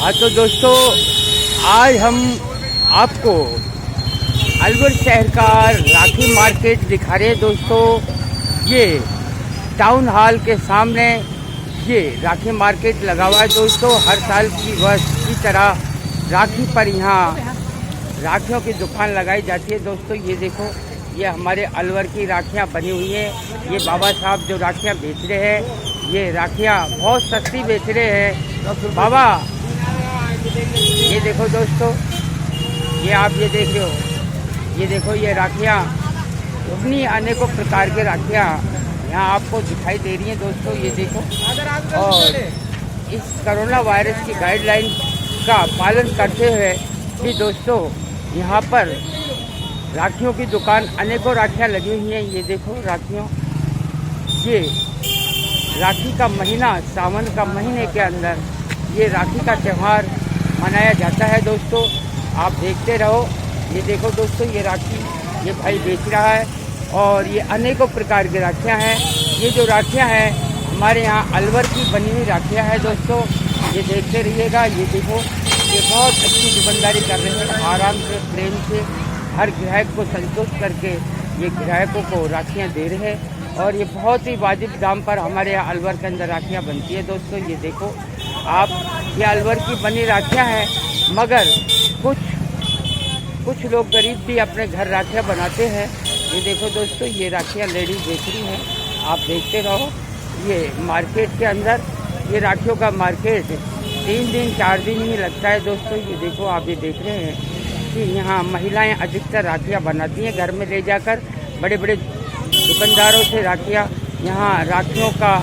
हाँ तो दोस्तों, आज हम आपको अलवर शहर का राखी मार्केट दिखा रहे हैं। दोस्तों, ये टाउन हॉल के सामने ये राखी मार्केट लगा हुआ है। दोस्तों, हर साल की तरह राखी पर यहाँ राखियों की दुकान लगाई जाती है। दोस्तों, ये देखो, ये हमारे अलवर की राखियाँ बनी हुई हैं। ये बाबा साहब जो राखियाँ बेच रहे हैं, ये राखियाँ बहुत सस्ती बेच रहे हैं। बाबा, ये देखो दोस्तों, ये आप ये देख रहे हो, ये देखो, ये राखियाँ इतनी अनेकों प्रकार की राखियाँ यहाँ आपको दिखाई दे रही हैं। दोस्तों, ये देखो, और इस कोरोना वायरस की गाइडलाइन का पालन करते हुए भी दोस्तों यहाँ पर राखियों की दुकान, अनेकों राखियाँ लगी हुई हैं। ये देखो राखियों, ये राखी का महीना, सावन का महीने के अंदर ये राखी का त्यौहार मनाया जाता है। दोस्तों, आप देखते रहो। ये देखो दोस्तों, ये राखी ये भाई बेच रहा है और ये अनेकों प्रकार की राखियाँ हैं। ये जो राखियाँ हैं हमारे यहाँ अलवर की बनी हुई राखियाँ हैं। दोस्तों, ये देखते रहिएगा। ये देखो, ये बहुत अच्छी दुकानदारी कर रहे हैं, आराम से, प्रेम से हर ग्राहक को संतुष्ट करके ये ग्राहकों को राखियाँ दे रहे हैं और ये बहुत ही वाजिब दाम पर हमारे यहाँ अलवर के अंदर राखियाँ बनती है। दोस्तों, ये देखो आप, ये अलवर की बनी राखियाँ हैं, मगर कुछ लोग गरीब भी अपने घर राखियाँ बनाते हैं। ये देखो दोस्तों, ये राखियाँ लेडीज बेच रही हैं, आप देखते रहो। ये मार्केट के अंदर ये राखियों का मार्केट 3 दिन 4 दिन ही लगता है। दोस्तों, ये देखो, आप ये देख रहे हैं कि यहाँ महिलाएं अधिकतर राखियाँ बनाती हैं, घर में ले जाकर बड़े बड़े दुकानदारों से राखियाँ। यहाँ राखियों का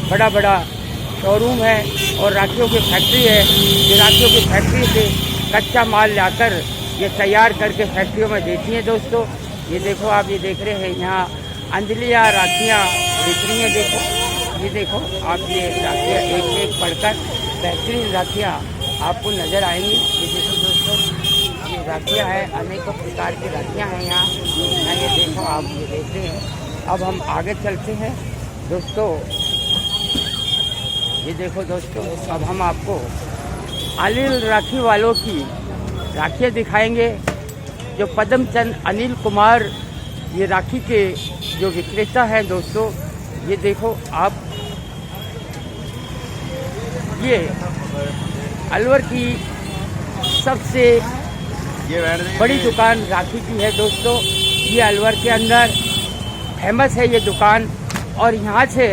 बड़ा बड़ा शोरूम है और राखियों की फैक्ट्री है। ये राखियों की फैक्ट्री से कच्चा माल लाकर ये तैयार करके फैक्ट्रियों में देती हैं। दोस्तों, ये देखो, आप ये देख रहे हैं, यहाँ अंजलियाँ राखियाँ बेच रही हैं। देखो, ये देखो आप, ये राखियाँ एक एक पढ़कर बेहतरीन राखियाँ आपको नज़र आएंगी। ये देखो दोस्तों, ये राखियाँ हैं, अनेकों प्रकार की राखियाँ हैं यहाँ। ये देखो, आप ये देख रहे हैं। अब हम आगे चलते हैं। दोस्तों, ये देखो दोस्तों, अब हम आपको अनिल राखी वालों की राखियाँ दिखाएंगे, जो पद्मचंद अनिल कुमार ये राखी के जो विक्रेता हैं। दोस्तों, ये देखो आप, ये अलवर की सबसे बड़ी दुकान राखी की है। दोस्तों, ये अलवर के अंदर फेमस है ये दुकान और यहाँ से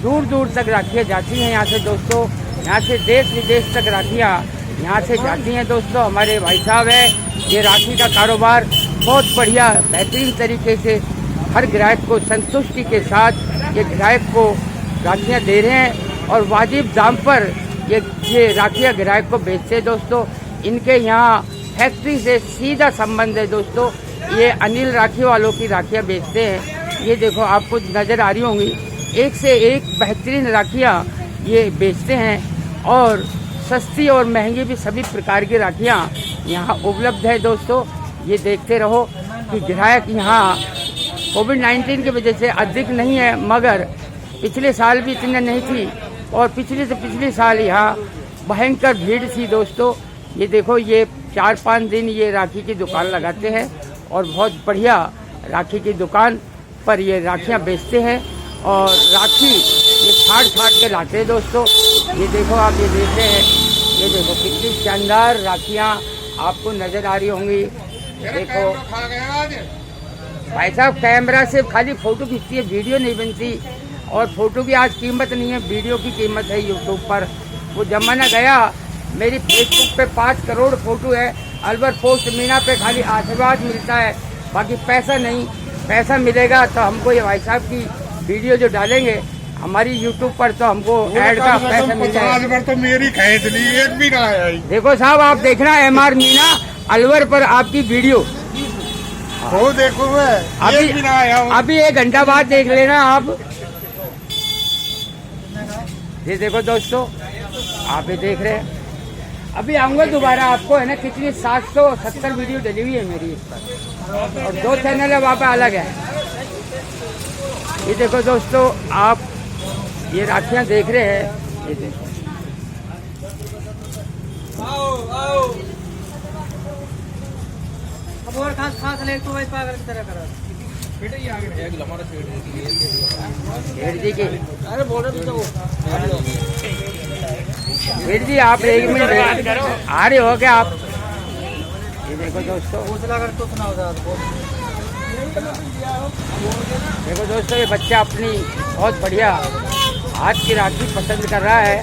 दूर दूर तक राखियाँ जाती हैं। यहाँ से दोस्तों, यहाँ से देश विदेश तक राखियाँ यहाँ से जाती हैं। दोस्तों, हमारे भाई साहब हैं, ये राखी का कारोबार बहुत बढ़िया बेहतरीन तरीके से हर ग्राहक को संतुष्टि के साथ ये ग्राहक को राखियाँ दे रहे हैं और वाजिब दाम पर ये राखियाँ ग्राहक को बेचते हैं। दोस्तों, इनके यहाँ फैक्ट्री से सीधा संबंध है। दोस्तों, ये अनिल राखी वालों की राखियाँ बेचते हैं। ये देखो, आपको नज़र आ रही होंगी, एक से एक बेहतरीन राखियाँ ये बेचते हैं और सस्ती और महंगी भी सभी प्रकार की राखियाँ यहाँ उपलब्ध है। दोस्तों, ये देखते रहो कि ग्राहक यहाँ कोविड-19 की वजह से अधिक नहीं है, मगर पिछले साल भी इतने नहीं थी और पिछले से पिछले साल यहाँ भयंकर भीड़ थी। दोस्तों, ये देखो, ये 4-5 दिन ये राखी की दुकान लगाते हैं और बहुत बढ़िया राखी की दुकान पर ये राखियाँ बेचते हैं और राखी ये छाट के लाते हैं। दोस्तों, ये देखो, आप ये देख रहे हैं, ये देखो कितनी शानदार राखियाँ आपको नज़र आ रही होंगी। देखो भाई साहब, कैमरा से खाली फ़ोटो खींचती है, वीडियो नहीं बनती और फ़ोटो की आज कीमत नहीं है, वीडियो की कीमत है यूट्यूब पर। वो ज़माना गया, मेरी फेसबुक पे 5 करोड़ फ़ोटो है, अलवर पोस्ट मीना पे खाली आशीर्वाद मिलता है, बाकी पैसा नहीं। पैसा मिलेगा तो हमको ये भाई साहब की वीडियो जो डालेंगे हमारी यूट्यूब पर तो हमको ऐड का पैसा मिल जाएगा। तो मेरी खरीद ली, एक भी ना आया। देखो साहब, आप देखना MR मीना अलवर पर आपकी वीडियो, वो देखो मैं, एक भी ना आया। अभी 1 घंटा बाद देख लेना आप। ये देखो दोस्तों, आप ये देख रहे हैं, अभी आऊँगा दोबारा आपको, है ना, कितनी 770 वीडियो डली हुई है मेरी इस पर और 2 चैनल है वहाँ पर अलग है। ये देखो दोस्तों, आप ये राखियाँ देख रहे हैं, ये देखो अब और खास खास ले तो वही पागल की तरह करा सेठ जी की अरे बोल रहे तो सेठ जी आप एक मिनट आ रहे हो क्या आप? ये देखो दोस्तों, पूछला कर तो सुनाओ देखो दोस्तों, ये बच्चा अपनी बहुत बढ़िया हाथ की राखी पसंद कर रहा है।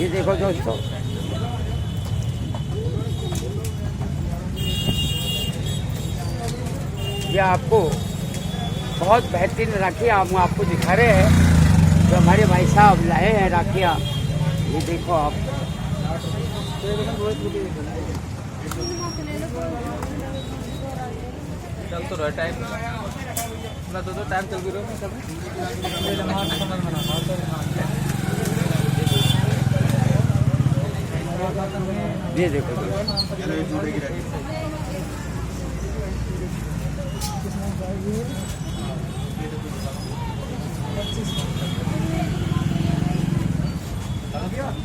ये देखो दोस्तों, ये आपको बहुत बेहतरीन राखियाँ हम आपको दिखा रहे हैं जो हमारे भाई साहब लाए हैं राखियाँ। ये देखो आप, चल तो रहा टाइम ना तो टाइम चल भी रहा ये देखो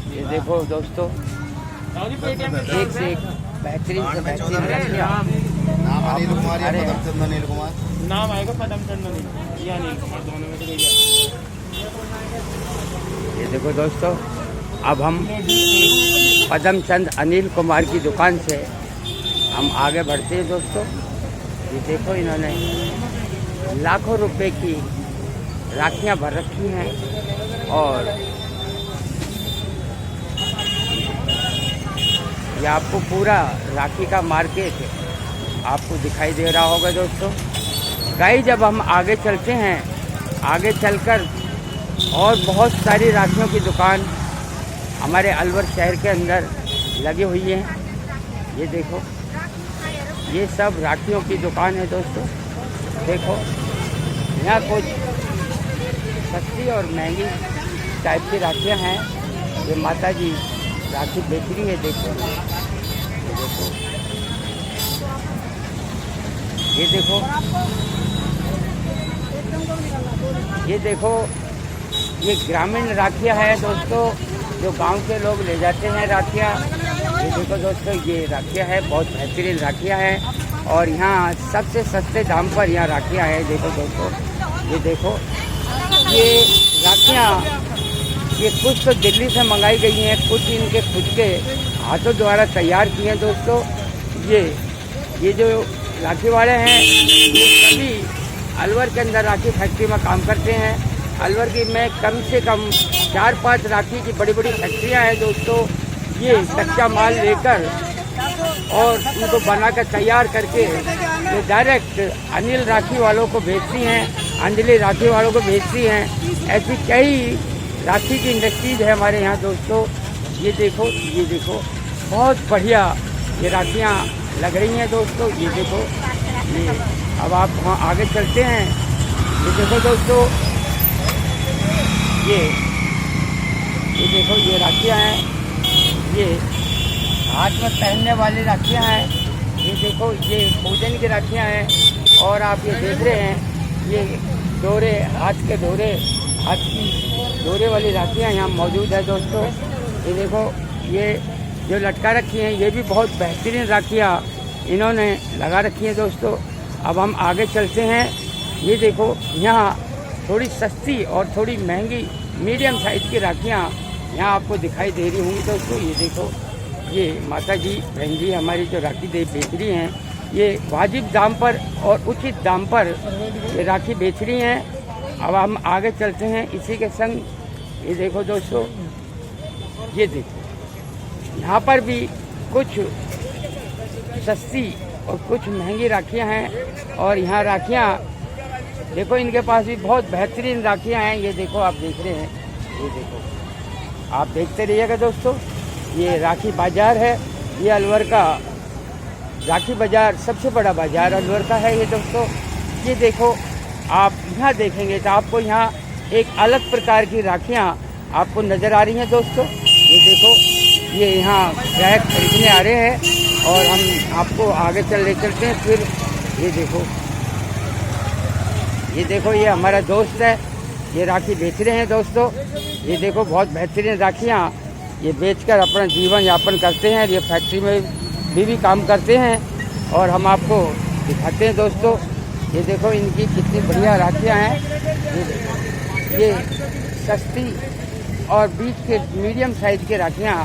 ये देखो दोस्तों, एक से एक बेहतरीन से बेहतरीन राखियाँ। नाम अनिल कुमार या अरे। पदमचंद अनिल कुमार। नाम आएगा पदमचंद या अनिल कुमार, दोनों में तो कोई ये देखो दोस्तों, अब हम पदमचंद अनिल कुमार की दुकान से हम आगे बढ़ते हैं दोस्तों। ये देखो, इन्होंने लाखों रुपए की राखियां भर रखी हैं और ये आपको पूरा राखी का मार्केट आपको दिखाई दे रहा होगा दोस्तों। गाइस, जब हम आगे चलते हैं, आगे चलकर और बहुत सारी राखियों की दुकान हमारे अलवर शहर के अंदर लगी हुई हैं। ये देखो, ये सब राखियों की दुकान है दोस्तों। देखो, यहाँ कुछ सस्ती और महंगी टाइप की राखियाँ हैं। ये माता जी राखी बेच रही है। देखो, ये देखो, ये देखो, ये ग्रामीण राखियाँ हैं दोस्तों, जो गांव के लोग ले जाते हैं राखियाँ। ये देखो दोस्तों, ये राखियाँ हैं, बहुत बेहतरीन राखियाँ हैं और यहाँ सबसे सस्ते दाम पर यहाँ राखियाँ हैं। देखो दोस्तों, ये देखो, ये राखियाँ ये कुछ तो दिल्ली से मंगाई गई हैं, कुछ इनके खुद के हाथों द्वारा तैयार की हैं दोस्तों। ये जो राखी वाले हैं, ये सभी अलवर के अंदर राखी फैक्ट्री में काम करते हैं। अलवर की में कम से कम 4-5 राखी की बड़ी बड़ी फैक्ट्रियां हैं दोस्तों। ये कच्चा माल लेकर और उनको बनाकर तैयार करके ये डायरेक्ट अनिल राखी वालों को भेजती हैं, अंजलि राखी वालों को भेजती हैं। ऐसी कई राखी की इंडस्ट्रीज है हमारे यहाँ दोस्तों। ये देखो, ये देखो, बहुत बढ़िया ये राखियाँ लग रही हैं दोस्तों। ये देखो, ये अब आप वहाँ आगे चलते हैं। ये देखो दोस्तों, ये देखो, ये राखियाँ हैं, ये हाथ में पहनने वाली राखियाँ हैं। ये देखो, ये पूजन की राखियाँ हैं और आप ये देख रहे हैं, ये डोरे, हाथ के डोरे, हाथ की डोरे वाली राखियाँ यहाँ मौजूद है दोस्तों। ये देखो, ये जो लटका रखी हैं, ये भी बहुत बेहतरीन राखियाँ इन्होंने लगा रखी हैं दोस्तों। अब हम आगे चलते हैं। ये देखो, यहाँ थोड़ी सस्ती और थोड़ी महंगी मीडियम साइज़ की राखियाँ यहाँ आपको दिखाई दे रही होंगी दोस्तों। ये देखो, ये माता जी, बहन जी हमारी जो राखी बेच रही हैं, ये वाजिब दाम पर और उचित दाम पर ये राखी बेच रही हैं। अब हम आगे चलते हैं इसी के संग। ये देखो दोस्तों, ये देखो, यहाँ पर भी कुछ सस्ती और कुछ महंगी राखियाँ हैं और यहाँ राखियाँ देखो, इनके पास भी बहुत बेहतरीन राखियाँ हैं। ये देखो, आप देख रहे हैं, ये देखो, आप देखते रहिएगा दोस्तों। ये राखी बाज़ार है, ये अलवर का राखी बाज़ार सबसे बड़ा बाज़ार अलवर का है ये दोस्तों। ये देखो, आप यहाँ देखेंगे तो आपको यहाँ एक अलग प्रकार की राखियाँ आपको नज़र आ रही हैं दोस्तों। ये देखो, ये यहाँ ग्राहक खरीदने आ रहे हैं और हम आपको आगे चलते हैं फिर। ये देखो, ये देखो, ये हमारा दोस्त है, ये राखी बेच रहे हैं दोस्तों। ये देखो बहुत बेहतरीन राखियाँ ये बेचकर अपना जीवन यापन करते हैं। ये फैक्ट्री में भी काम करते हैं और हम आपको दिखाते हैं दोस्तों। ये देखो इनकी कितनी बढ़िया राखियाँ हैं। ये सस्ती और बीच के मीडियम साइज के राखियाँ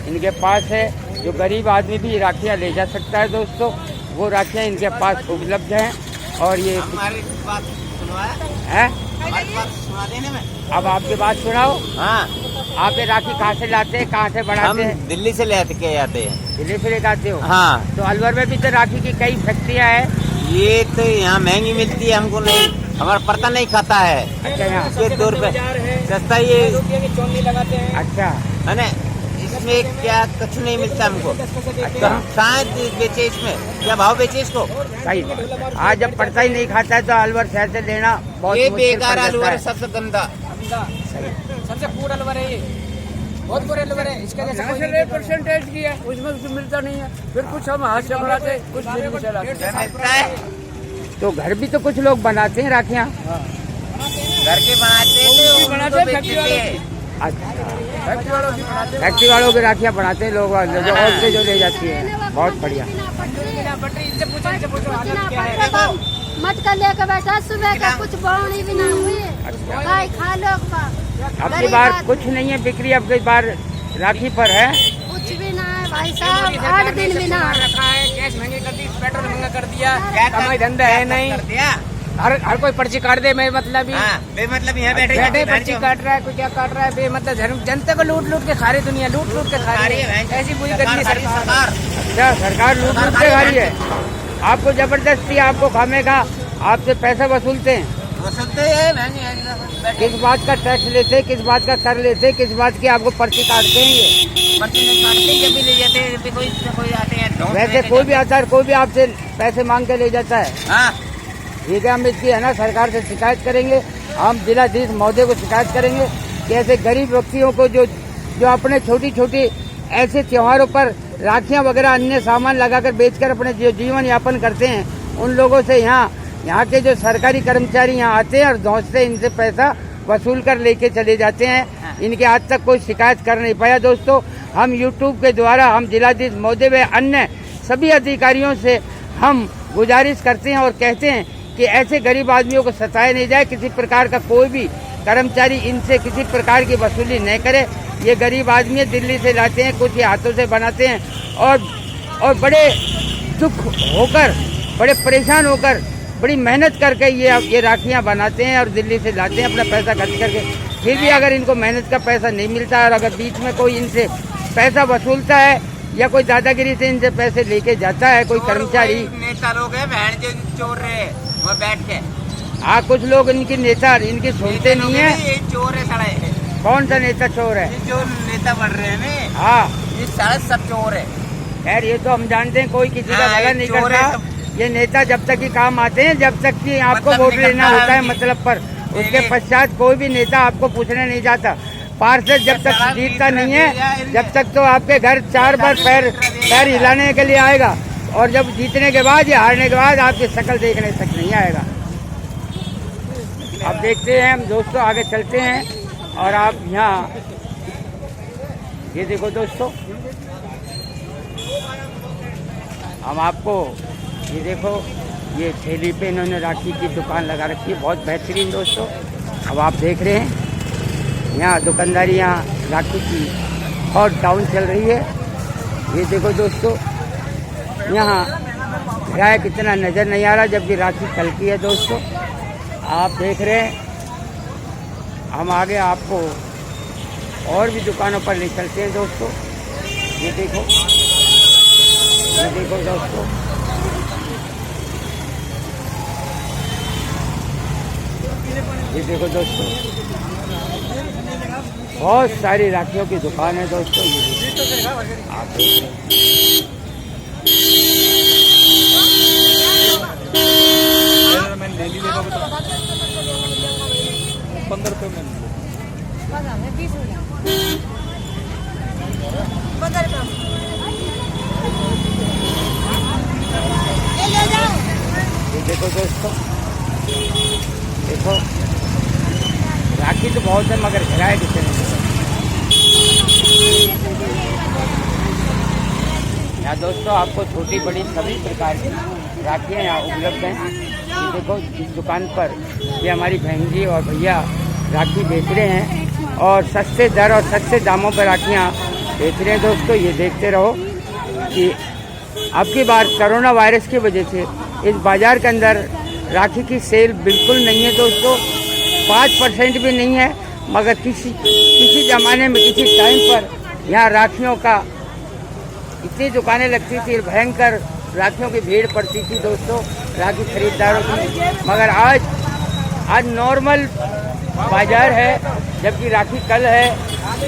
इनके पास है। जो गरीब आदमी भी राखियाँ ले जा सकता है दोस्तों, वो राखियाँ इनके पास उपलब्ध हैं। और ये हमारी बात सुनवाया है, हमारी बात सुना देने में। अब आपकी बात सुनाओ। हाँ, आप ये राखी कहाँ से लाते हैं, कहाँ से हम बनाते हैं? दिल्ली से ले के आते हैं। दिल्ली से लेकर आते हो? हाँ, तो अलवर में भी तो राखी की कई फैक्ट्रियाँ हैं। ये तो यहाँ महंगी मिलती है, हमको नहीं, हमारा पड़ता नहीं खाता है। अच्छा, यहाँ ये 2 रुपए सस्ता, ये अच्छा है ना। इसमें क्या कुछ नहीं मिलता हमको, तो हम कहाँ बेचे इसमें, क्या भाव बेचे इसको? सही। आज जब पड़ता ही नहीं खाता है तो अलवर शहर से लेना बहुत ये मुश्किल बेकार पड़ आलू जाता है, है। सबसे गंदा। सबसे पूरा अलवर है ये, बहुत बुरे अलवर है। इसका जैसा कोई नहीं। परसेंटेज की है, उसमें कुछ मिलता नहीं है। फिर कुछ हम हाथ से बनाते, कुछ दिल्ली से लाते। क्या मिलता है? तो घर भी तो कुछ लोग बनाते हैं राखियाँ। घर के बनाते थे, वो भी उनको बनाते, बेच फैक्ट्री देते वाले। हैं। अच्छा, फैक्ट्री वालों की बनाते हैं। फैक्ट्री वालों की राखियाँ बनाते हैं लोग, जो और से जो ले जाती है। बहुत बढ़िया। इनसे पूछो हालत क्या है। मत कर लेकर बैठा, सुबह का कुछ बावनी भी ना हुई। अच्छा। भाई खा लो अब की बार कुछ नहीं है बिक्री, अब की बार राखी पर है। कुछ भी ना है भाई साहब, 8 दिन भी ना है। रखा है, गैस महंगी कर दी, पेट्रोल महंगा कर दिया, क्या कमाई धंधा है नहीं। कर दिया। हर कोई पर्ची काट दे, मैं मतलब ही हाँ, बेमतलब यहाँ बैठे बैठे पर्ची काट रहा है, कोई क्या काट रहा है, बेमतलब जनता को लूट लूट के खा रही, दुनिया लूट लूट के खा रही है। ऐसी बुरी करनी है सरकार। अच्छा, सरकार लूट लूट के खा रही है। आपको जबरदस्ती आपको खामेगा, आपसे पैसा वसूलते हैं। वसूलते हैं, महंगी किस बात का टैक्स लेते हैं, किस बात का कर लेते हैं, किस बात की आपको पर्ची काटते हैं ये? पर्ची नहीं काटते, जब भी ले जाते हैं, जब भी कोई आते हैं ढूंढ वैसे लेके कोई भी आता है, कोई भी आपसे पैसे मांग के ले जाता है। हाँ, ठीक है, हम इसकी है ना सरकार से शिकायत करेंगे। हम जिलाधीश महोदय को शिकायत करेंगे कि ऐसे गरीब व्यक्तियों को जो अपने छोटी छोटी ऐसे त्योहारों पर राखियां वगैरह अन्य सामान लगाकर बेचकर अपने जीवन यापन करते हैं, उन लोगों से यहाँ के जो सरकारी कर्मचारी यहाँ आते हैं और धौंस से इनसे पैसा वसूल कर लेके चले जाते हैं। इनके आज तक कोई शिकायत कर नहीं पाया दोस्तों। हम यूट्यूब के द्वारा हम जिलाधीश महोदय व अन्य सभी अधिकारियों से हम गुजारिश करते हैं और कहते हैं कि ऐसे गरीब आदमियों को सताया नहीं जाए। किसी प्रकार का कोई भी कर्मचारी इनसे किसी प्रकार की वसूली नहीं करे। ये गरीब आदमी दिल्ली से लाते हैं, कुछ ही हाथों से बनाते हैं और बड़े दुख होकर, बड़े परेशान होकर, बड़ी मेहनत करके ये राखियाँ बनाते हैं और दिल्ली से लाते हैं अपना पैसा खर्च करके। फिर भी अगर इनको मेहनत का पैसा नहीं मिलता है और अगर बीच में कोई इनसे पैसा वसूलता है या कोई दादागिरी से इनसे पैसे लेके जाता है कोई कर्मचारी, नेता लोग हैं, बहन जो चोर रहे हैं वहाँ बैठ के। कुछ लोग इनकी नेता इनकी सुनते नहीं है। ये चोर है साढ़े। कौन सा नेता चोर है? ये जो नेता बढ़ रहे हैं ना, हाँ, ये साढ़े सब चोर है। खैर ये तो हम जानते हैं, कोई किसी का हाँ, भला ये नहीं चोर है करता। ये नेता जब तक ही काम आते हैं, जब तक कि आपको मतलब वोट नहीं लेना करता होता है है मतलब पर, उसके नहीं। पश्चात कोई भी नेता आपको पूछने नहीं जाता। पार्षद जब तक जीतता नहीं है, जब तक तो आपके घर 4 बार पैर हिलाने के लिए आएगा और जब जीतने के बाद या हारने के बाद आपकी शक्ल देखने तक नहीं आएगा। अब देखते हैं हम दोस्तों, आगे चलते हैं और आप यहाँ ये देखो दोस्तों, हम आपको ये देखो, ये थैली पे इन्होंने राखी की दुकान लगा रखी है, बहुत बेहतरीन दोस्तों। अब आप देख रहे हैं यहाँ दुकानदारी, यहाँ राखी की बहुत डाउन चल रही है। ये देखो दोस्तों, यहाँ ग्राहक इतना नज़र नहीं आ रहा जबकि राखी कल की है दोस्तों। आप देख रहे हैं, हम आगे आपको और भी दुकानों पर ले चलते हैं दोस्तों। ये देखो दोस्तों, ये देखो दोस्तों, बहुत सारी राखियों की दुकान है दोस्तों। ये देखो आप देख रहे हैं। मैंने ले ली, 15 रुपये में। ये देखो दोस्तों, देखो राखी तो बहुत है मगर घिराए कितने नहीं। यहाँ दोस्तों आपको छोटी बड़ी सभी प्रकार की राखियाँ यहाँ उपलब्ध हैं। ये देखो इस दुकान पर ये हमारी बहन जी और भैया राखी बेच रहे हैं और सस्ते दर और सस्ते दामों पर राखियाँ बेच रहे हैं। दोस्तों ये देखते रहो कि अब की बार कोरोना वायरस की वजह से इस बाज़ार के अंदर राखी की सेल बिल्कुल नहीं है दोस्तों, 5% भी नहीं है। मगर किसी ज़माने में किसी टाइम पर यहाँ राखियों का इतनी दुकानें लगती थी, भयंकर राखियों की भीड़ पड़ती थी दोस्तों राखी खरीदारों की। मगर आज नॉर्मल बाज़ार है, जबकि राखी कल है।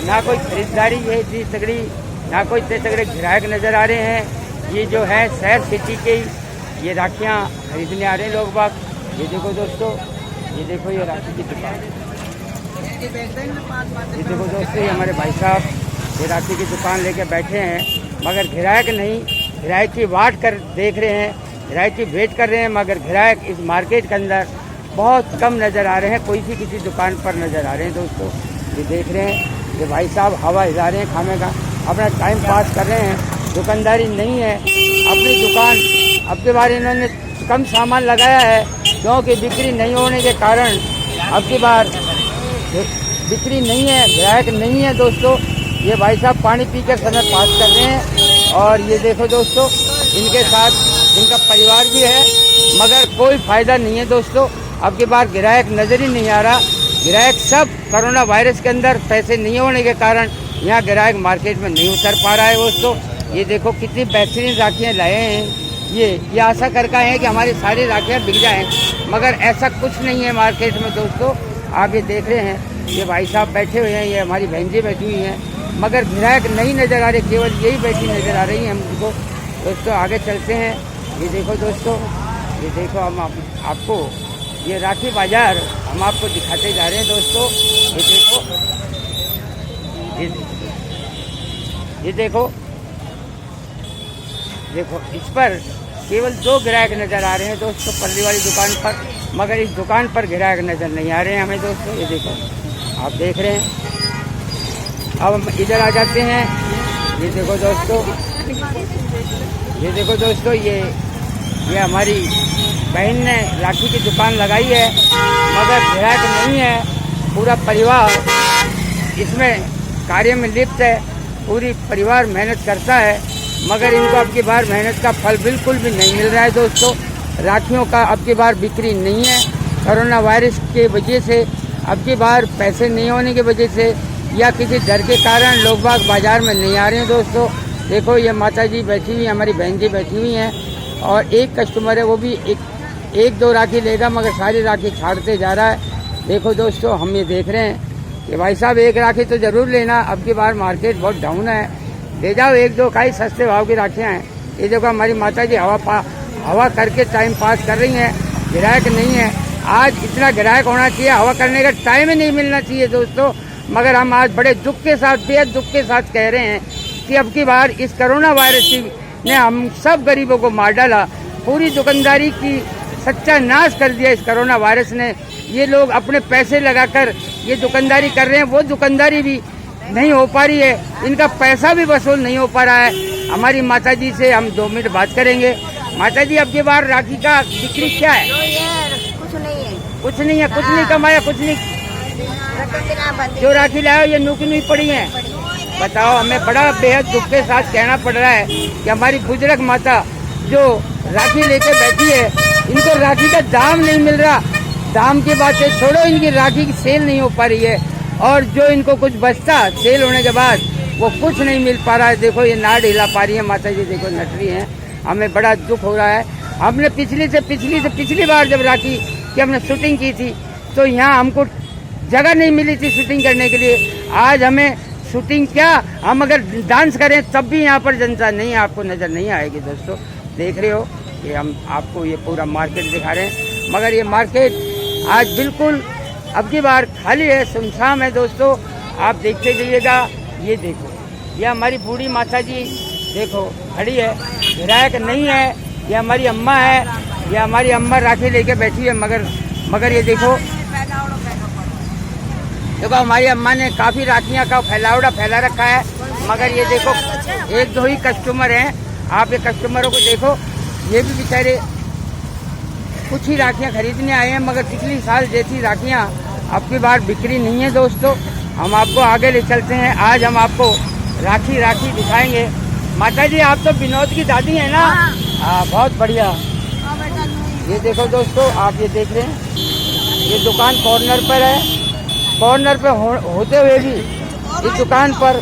ना कोई खरीदारी है इतनी तगड़ी, ना कोई इतने तगड़े ग्राहक नज़र आ रहे हैं। ये जो है शहर सिटी के ये राखियाँ खरीदने आ रहे हैं लोग बाग। ये देखो दोस्तों, ये देखो ये राखी की दुकान, ये देखो दोस्तों ये हमारे भाई साहब ये राखी की दुकान लेके बैठे हैं। मगर ग्राहक नहीं, ग्राहक की वाट कर देख रहे हैं, ग्राहक की वेट कर रहे हैं। मगर ग्राहक इस मार्केट के अंदर बहुत कम नज़र आ रहे हैं, कोई सी किसी दुकान पर नज़र आ रहे हैं दोस्तों। ये देख रहे हैं ये भाई साहब हवा हिला रहे हैं, खाने का अपना टाइम पास कर रहे हैं। दुकानदारी नहीं है अपनी दुकान, अब के बार इन्होंने कम सामान लगाया है क्योंकि बिक्री नहीं होने के कारण अब की बार बिक्री नहीं है, ग्राहक नहीं है दोस्तों। ये भाई साहब पानी पी कर समय पास कर रहे हैं और ये देखो दोस्तों इनके साथ इनका परिवार भी है, मगर कोई फ़ायदा नहीं है दोस्तों। अब की बार ग्राहक नज़र ही नहीं आ रहा। ग्राहक सब कोरोना वायरस के अंदर पैसे नहीं होने के कारण यहाँ ग्राहक मार्केट में नहीं उतर पा रहा है दोस्तों। ये देखो कितनी बेहतरीन राखियाँ लाए हैं। ये आशा करके आए हैं कि हमारी सारी राखियाँ बिक जाएँ, मगर ऐसा कुछ नहीं है मार्केट में दोस्तों। आप ये देख रहे हैं ये भाई साहब बैठे हुए हैं, ये हमारी बहन जी बैठी हुई हैं, मगर ग्राहक नहीं नज़र आ रहे, केवल यही बैठी नज़र आ रही हैं हमको दोस्तों। आगे चलते हैं। ये देखो दोस्तों, ये देखो हम आपको ये राखी बाज़ार हम आपको दिखाते जा रहे हैं दोस्तों। ये देखो इस पर केवल 2 ग्राहक नज़र आ रहे हैं दोस्तों पल्ली वाली दुकान पर, मगर इस दुकान पर ग्राहक नज़र नहीं आ रहे हैं हमें दोस्तों। ये देखो आप देख रहे हैं। अब हम इधर आ जाते हैं। ये देखो दोस्तों, ये देखो दोस्तों ये हमारी बहन ने राखी की दुकान लगाई है, मगर ग्राहक नहीं है। पूरा परिवार इसमें कार्य में लिप्त है, पूरी परिवार मेहनत करता है, मगर इनको अब की बार मेहनत का फल बिल्कुल भी नहीं मिल रहा है दोस्तों। राखियों का अब की बार बिक्री नहीं है कोरोना वायरस के वजह से। अब की बार पैसे नहीं होने की वजह से या किसी डर के कारण लोग बाग बाज़ार में नहीं आ रहे हैं दोस्तों। देखो ये माता जी बैठी हुई हैं, हमारी बहन जी बैठी हुई हैं और एक कस्टमर है, वो भी एक 2 राखी लेगा मगर सारी राखी छाड़ते जा रहा है। देखो दोस्तों हम ये देख रहे हैं कि भाई साहब एक राखी तो ज़रूर लेना, अब की बार मार्केट बहुत डाउन है, ले जाओ 1-2 काई सस्ते भाव की राखियाँ हैं। ये देखो हमारी माता जी हवा करके टाइम पास कर रही हैं, ग्राहक नहीं है। आज इतना ग्राहक होना चाहिए, हवा करने का टाइम ही नहीं मिलना चाहिए दोस्तों। मगर हम आज बड़े दुख के साथ, बेहद दुख के साथ कह रहे हैं कि अब की बार इस कोरोना वायरस ने हम सब गरीबों को मार डाला, पूरी दुकानदारी की सत्यानाश कर दिया इस कोरोना वायरस ने। ये लोग अपने पैसे लगाकर ये दुकानदारी कर रहे हैं, वो दुकानदारी भी नहीं हो पा रही है, इनका पैसा भी वसूल नहीं हो पा रहा है। हमारी माता जी से हम 2 मिनट बात करेंगे। माता जी अब की बार राखी का बिक्री क्या है? कुछ नहीं है, कुछ नहीं कमाया, कुछ नहीं। जो राखी लाओ ये नुकी नुई पड़ी है। बताओ, हमें बड़ा बेहद दुख के साथ कहना पड़ रहा है कि हमारी बुजुर्ग माता जो राखी लेके बैठी है, इनको राखी का दाम नहीं मिल रहा। दाम की बातें छोड़ो, इनकी राखी की सेल नहीं हो पा रही है और जो इनको कुछ बचता सेल होने के बाद वो कुछ नहीं मिल पा रहा है। देखो ये नाड़ हिला पा रही है माता जी, देखो नट रही हैं। हमें बड़ा दुख हो रहा है। हमने पिछली बार जब राखी की हमने शूटिंग की थी तो यहाँ हमको जगह नहीं मिली थी शूटिंग करने के लिए। आज हमें शूटिंग क्या, हम अगर डांस करें तब भी यहाँ पर जनता नहीं, आपको नज़र नहीं आएगी दोस्तों। देख रहे हो कि हम आपको ये पूरा मार्केट दिखा रहे हैं, मगर ये मार्केट आज बिल्कुल अब की बार खाली है, सुनसान है दोस्तों। आप देखते जाइएगा। ये देखो ये हमारी बूढ़ी माता जी देखो खड़ी है, ग्राहक नहीं है। ये हमारी अम्मा है, ये हमारी अम्मा राखी लेके बैठी है, मगर ये देखो देखो हमारी अम्मा ने काफी राखियां का फैला रखा है, मगर ये देखो एक दो ही कस्टमर हैं। आप ये कस्टमरों को देखो, ये भी बेचारे कुछ ही राखियां खरीदने आए हैं, मगर पिछली साल जैसी राखियां अब की बार बिक्री नहीं है दोस्तों। हम आपको आगे ले चलते हैं। आज हम आपको राखी दिखाएंगे। माता जी, आप तो विनोद की दादी हैं ना? हाँ, बहुत बढ़िया। ये देखो दोस्तों, आप ये देख रहे हैं, ये दुकान कॉर्नर पर है। कॉर्नर पे होते हुए भी इस दुकान पर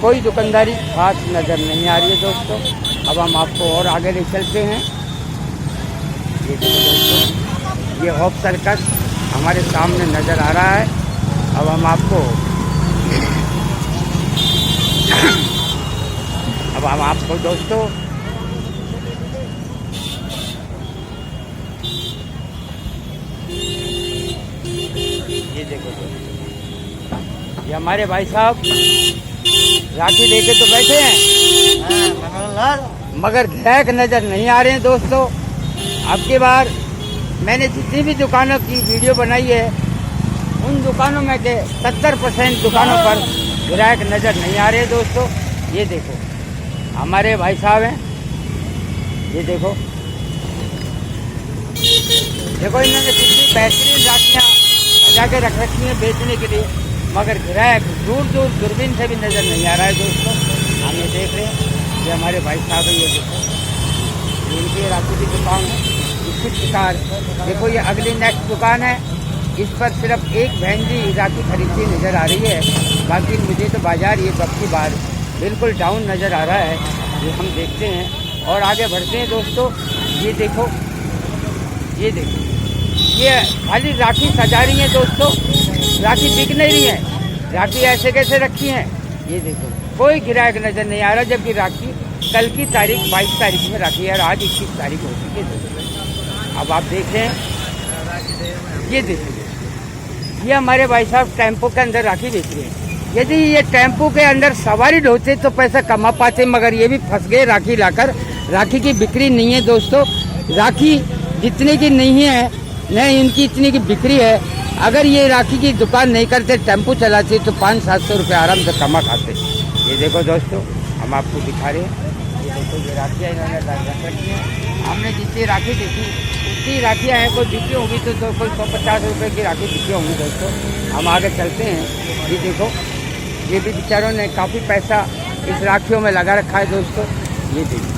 कोई दुकानदारी खास नजर नहीं आ रही है दोस्तों। अब हम आपको और आगे ले चलते हैं। ये देखो दोस्तों, ये होप सर्कस हमारे सामने नजर आ रहा है। अब हम आपको दोस्तों ये देखो दोस्तों, ये हमारे भाई साहब राखी लेके तो बैठे हैं, मगर ग्राहक नजर नहीं आ रहे हैं दोस्तों। अब की बार मैंने जितनी भी दुकानों की वीडियो बनाई है, उन दुकानों में के 70% दुकानों पर ग्राहक नजर नहीं आ रहे हैं दोस्तों। ये देखो हमारे भाई साहब हैं, ये देखो इन्होंने कितनी बेहतरीन राखियाँ सजा के रख रखी हैं बेचने के लिए, मगर ग्राहक दूर दूरबीन से भी नजर नहीं आ रहा है दोस्तों। हम ये देख रहे हैं, ये हमारे भाई साहब हैं, ये देखो इनकी राखी की दुकान है। इसी प्रकार देखो, ये अगली नेक्स्ट दुकान है, इस पर सिर्फ एक बहन जी राखी खरीदती नजर आ रही है। बाकी मुझे तो बाजार ये वक्ती बार बिल्कुल डाउन नजर आ रहा है। ये हम देखते हैं और आगे बढ़ते हैं दोस्तों। ये देखो, ये खाली राखी सजा रही है दोस्तों, राखी बिक नहीं रही है। राखी ऐसे कैसे रखी है, ये देखो कोई ग्राहक नजर नहीं आ रहा, जबकि राखी कल की तारीख 22 तारीख में राखी है और आज 21 तारीख हो चुकी है दोस्तों। अब आप देख रहे हैं, ये देखिए, ये हमारे भाई साहब टेम्पो के अंदर राखी बेच रहे हैं। यदि ये टेम्पो के अंदर सवारी ढोते तो पैसा कमा पाते, मगर ये भी फंस गए राखी लाकर। राखी की बिक्री नहीं है दोस्तों, राखी जितने की नहीं है न इनकी इतनी की बिक्री है। अगर ये राखी की दुकान नहीं करते, टेम्पो चलाते, तो 500-700 रुपये आराम से कमा खाते। ये देखो दोस्तों, हम आपको दिखा रहे हैं, ये देखो ये राखियाँ इन्होंने रख रखी हैं। हमने जितनी राखी देखी उतनी राखियाँ हैं, कोई बिकी होगी तो कोई 150 रुपये की राखी बिकी होंगी दोस्तों। हम आगे चलते हैं। ये देखो, ये भी बेचारों ने काफ़ी पैसा इस राखियों में लगा रखा है दोस्तों। ये देखिए,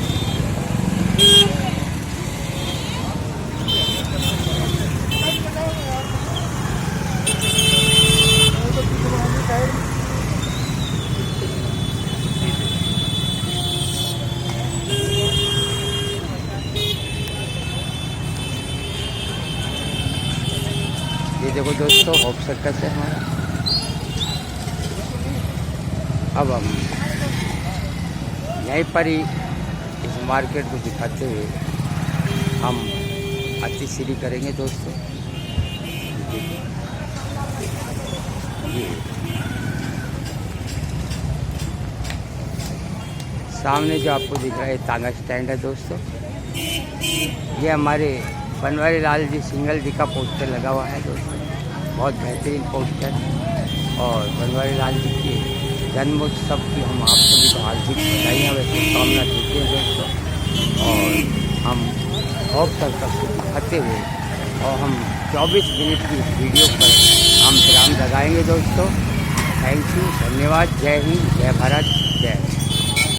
ये देखो दोस्तों, होप सर्कस है हमारा। अब हम यहीं पर ही इस मार्केट को दिखाते हुए हम अतिश्री करेंगे दोस्तों। ये सामने जो आपको दिख रहा है तांगा स्टैंड है दोस्तों। ये हमारे बनवारी लाल जी सिंगल जी का पोस्टर लगा हुआ है दोस्तों, बहुत बेहतरीन पोस्टर। और बनवारी लाल जी के जन्मोत्सव की हम आप सभी को हार्दिक बधाइयाँ व शुभकामना देते हैं दोस्तों। और हम होप सर्कस को दिखाते हुए और हम 24 मिनट की इस वीडियो पर हम विराम लगाएंगे दोस्तों। थैंक यू, धन्यवाद। जय हिंद, जय भारत, जय।